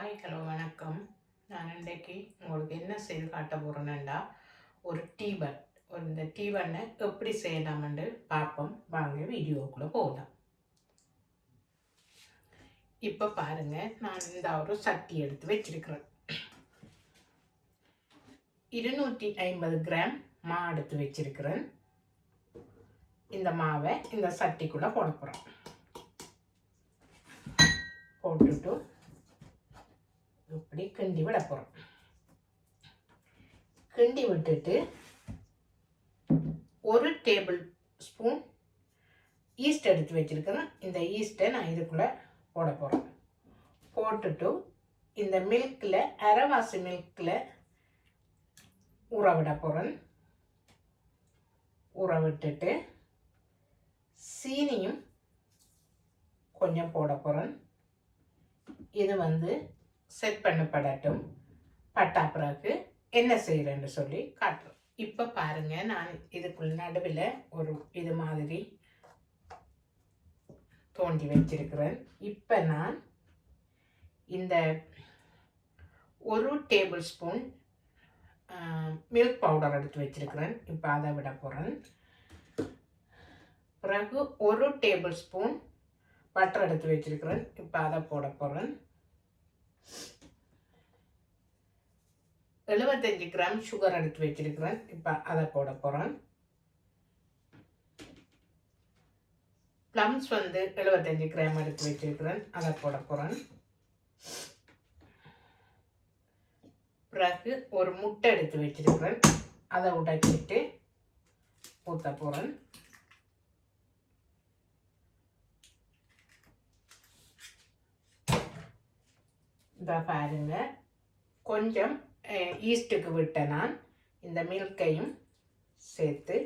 Hi hello வணக்கம். நான் இன்றைக்கு உங்களுக்கு என்ன செய்து காட்ட போகிறேன்னா ஒரு டீபன். இந்த டீபனை எப்படி செய்யலாம்னு பார்ப்போம். வாங்க வீடியோக்குள்ளே போகலாம். இப்போ பாருங்கள், நான் இந்த ஒரு சட்டி எடுத்து வச்சிருக்கிறேன். 250 கிராம் மா எடுத்து வச்சிருக்கிறேன். இந்த மாவை இந்த சட்டிக்குள்ளே போட போகிறேன். போட்டுட்டு இப்படி கிண்டி விட போகிறோம். கிண்டி விட்டுட்டு 1 டேபிள் ஸ்பூன் ஈஸ்ட் எடுத்து வச்சிருக்கிறேன். இந்த ஈஸ்ட்டை நான் இதுக்குள்ளே போட போகிறேன். போட்டுட்டு இந்த மில்கில் அரைவாசி மில்கில் ஊற விட போகிறேன். ஊற விட்டுட்டு சீனியும் கொஞ்சம் போட போகிறேன். இது செட் பண்ணப்படட்டும். பட்டா பிறகு என்ன செய்கிறேன்னு சொல்லி காட்டுறேன். இப்போ பாருங்கள், நான் இதுக்குள்ள நடுவில் ஒரு இது மாதிரி தோண்டி வச்சிருக்கிறேன். இப்போ நான் இந்த 1 டேபிள் ஸ்பூன் மில்க் பவுடர் எடுத்து வச்சிருக்கிறேன். இப்போ அதை விட போகிறேன். பிறகு 1 டேபிள் ஸ்பூன் பட்டர் எடுத்து வச்சிருக்கிறேன். இப்போ அதை போட போகிறேன். 75 கிராம் சுகர் எடுத்து வச்சிருக்கிறேன். இப்போ அதை போட போகிறேன். ப்ளம்ஸ் 75 கிராம் எடுத்து வச்சிருக்கிறேன். அதை போட போகிறேன். பிறகு ஒரு முட்டை எடுத்து வச்சிருக்கிறேன். அதை உடைச்சிட்டு ஊற்ற போகிறேன். இதை பாருங்க, கொஞ்சம் ஈஸ்ட்டுக்கு விட்ட நான் இந்த மில்கையும் சேர்த்து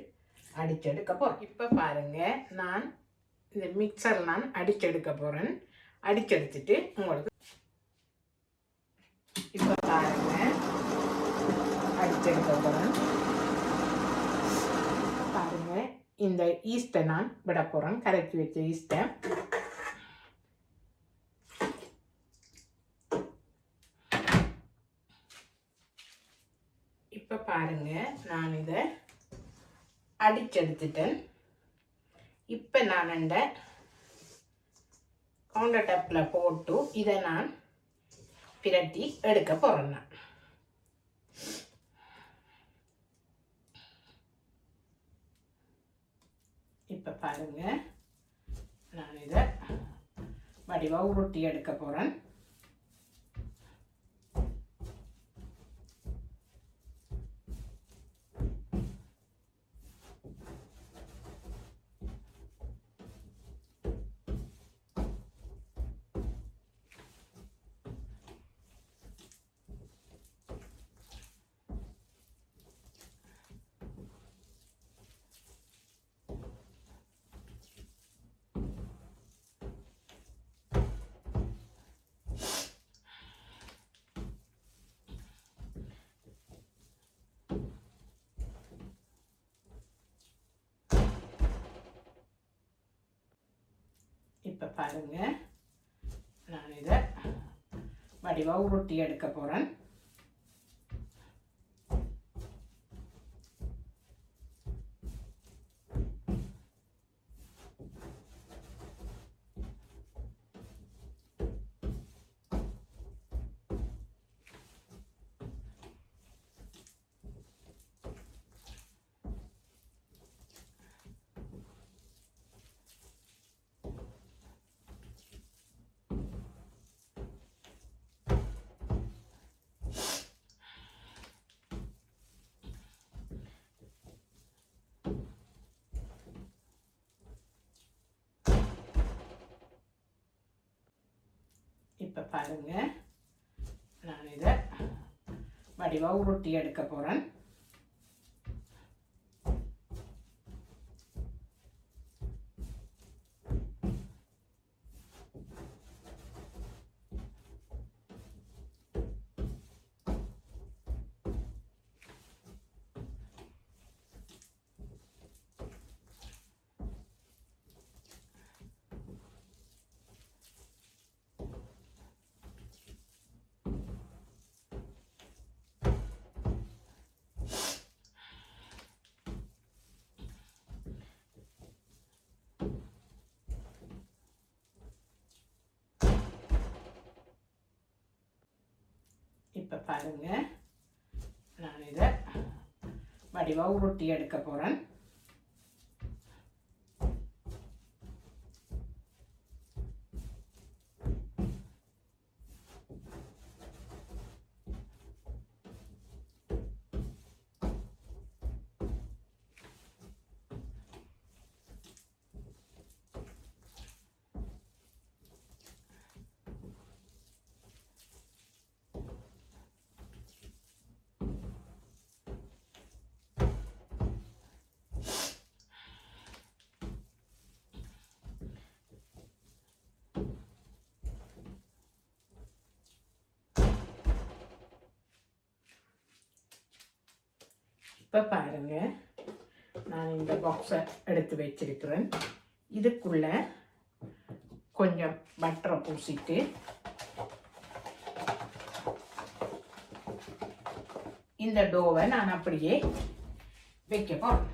அடிச்செடுக்க போகிறேன். இப்போ பாருங்க, நான் இந்த மிக்சர் நான் அடிச்செடுக்க போகிறேன். அடிச்செடுத்துட்டு உங்களுக்கு இப்போ பாருங்க அடிச்செடுக்க போகிறேன். பாருங்க, இந்த ஈஸ்ட்டை நான் விட போகிறேன். கரைச்சி வச்ச ஈஸ்ட்டை இப்போ பாருங்க, நான் இதை அடிச்செடுத்துட்டேன். இப்போ நான் இந்த கவுண்டர் டாப்பில் போட்டு இதை நான் பிரட்டி எடுக்க போகிறேன். இப்போ பாருங்க, நான் இதை வடிவாக உருட்டி எடுக்க போகிறேன். இப்போ பாருங்க, நான் இதை வடிவாக உருட்டி எடுக்க போகிறேன். இப்போ பாருங்க, நான் இதை வடிவாக உருட்டி எடுக்க போகிறேன். பாருங்க, நான் இதை வடிவாக உருட்டி எடுக்க போகிறேன். இப்போ பாருங்க, நான் இந்த பாக்ஸை எடுத்து வச்சிருக்கிறேன். இதுக்குள்ள கொஞ்சம் பட்டரை பூசிட்டு இந்த டோவை நான் அப்படியே வைக்க போறேன்.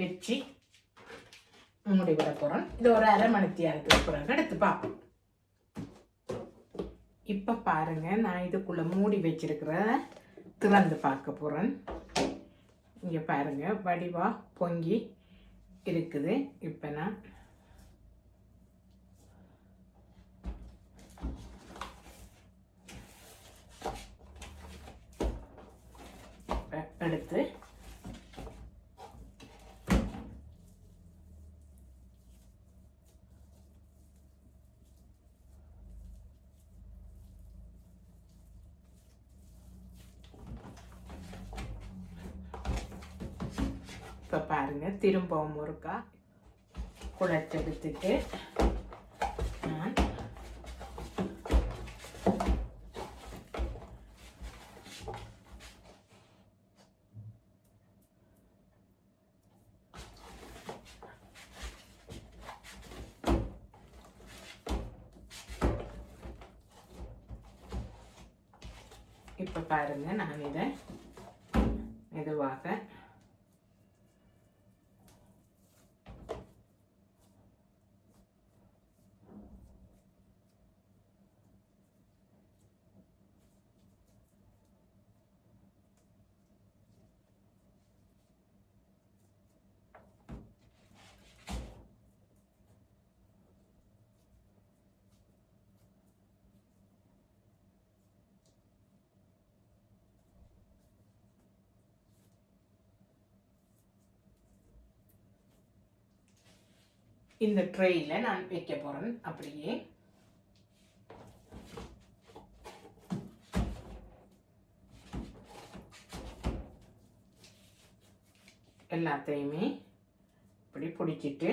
வச்சு மூடி விட போகிறோம். இது ஒரு அரை மணி நேரத்துக்கு பிறகு எடுத்து பார்ப்போம். இப்போ பாருங்க, நான் இதுக்குள்ள மூடி வச்சிருக்கிற திறந்து பார்க்க போகிறேன். இங்கே பாருங்க, வடிவா பொங்கி இருக்குது. இப்போ நான் எடுத்து இப்போ பாருங்க, திரும்பவும் ஒருக்கா குழச்செடுத்துட்டு நான் இப்போ பாருங்க, நான் இதை மெதுவாக இந்த ட்ரேயில் நான் வைக்க போகிறேன். அப்படியே எல்லாத்தையுமே இப்படி பிடிச்சிட்டு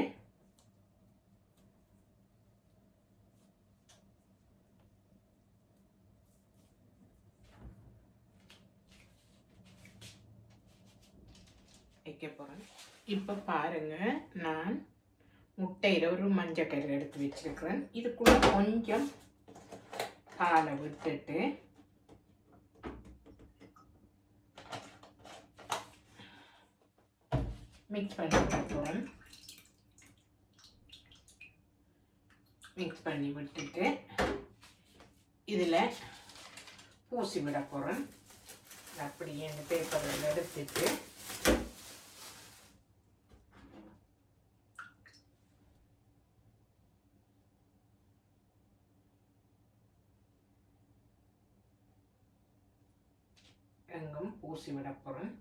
வைக்க போகிறேன். இப்போ பாருங்க, நான் முட்டையில் ஒரு மஞ்சக்கரு எடுத்து வச்சிருக்கிறேன். இதுக்குள்ள கொஞ்சம் பாலை விட்டுட்டு மிக்ஸ் பண்ணி விட்டுறேன். மிக்ஸ் பண்ணி விட்டுட்டு இதில் பூசி விட போகிறேன். அப்படியே அந்த பேப்பரில் எடுத்துட்டு எங்கும் பூசி விட போகிறேன்.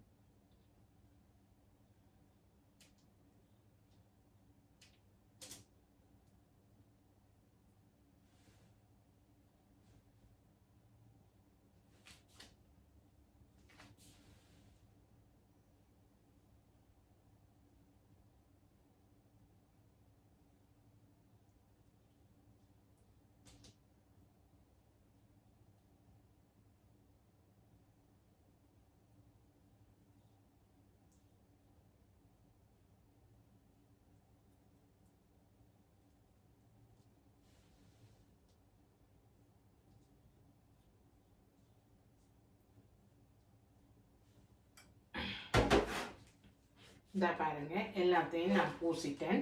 இந்த பாருங்க எல்லாத்தையும் நான் பூசிட்டேன்.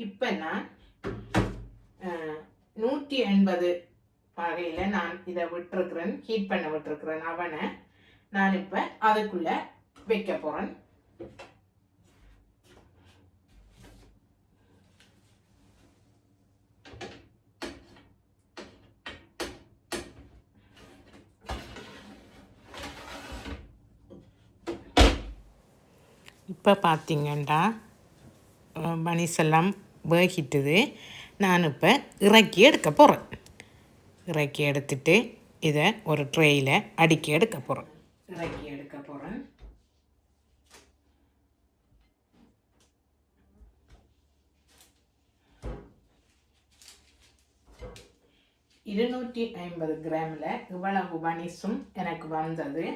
இப்போ நான் 180 வகையில் நான் இதை விட்டுருக்குறேன், ஹீட் பண்ண விட்டுருக்குறேன் அவனை. நான் இப்போ அதுக்குள்ளே வைக்க போகிறேன். இப்போ பார்த்தீங்கன்னா பனிஸ் எல்லாம் வேகிட்டுது. நான் இப்போ இறக்கி எடுக்க போகிறேன். இறக்கி எடுத்துட்டு இதை ஒரு ட்ரேயில் அடுக்கி எடுக்க போகிறேன். இறக்கி எடுக்க போகிறேன். $250 கிராமில் இவ்வளவு பனிஸும் எனக்கு வந்தது.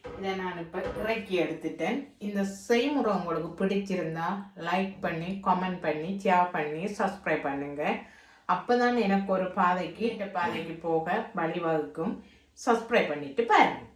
இதை நான் இப்போ இறக்கி எடுத்துட்டேன். இந்த செய்முறை உங்களுக்கு பிடிச்சிருந்தா லைக் பண்ணி, கமெண்ட் பண்ணி, ஷேர் பண்ணி, சப்ஸ்கிரைப் பண்ணுங்கள். அப்போ தான் எனக்கு ஒரு பாதைக்கு போக வழிவகுக்கும். சப்ஸ்கிரைப் பண்ணிவிட்டு பாருங்கள்.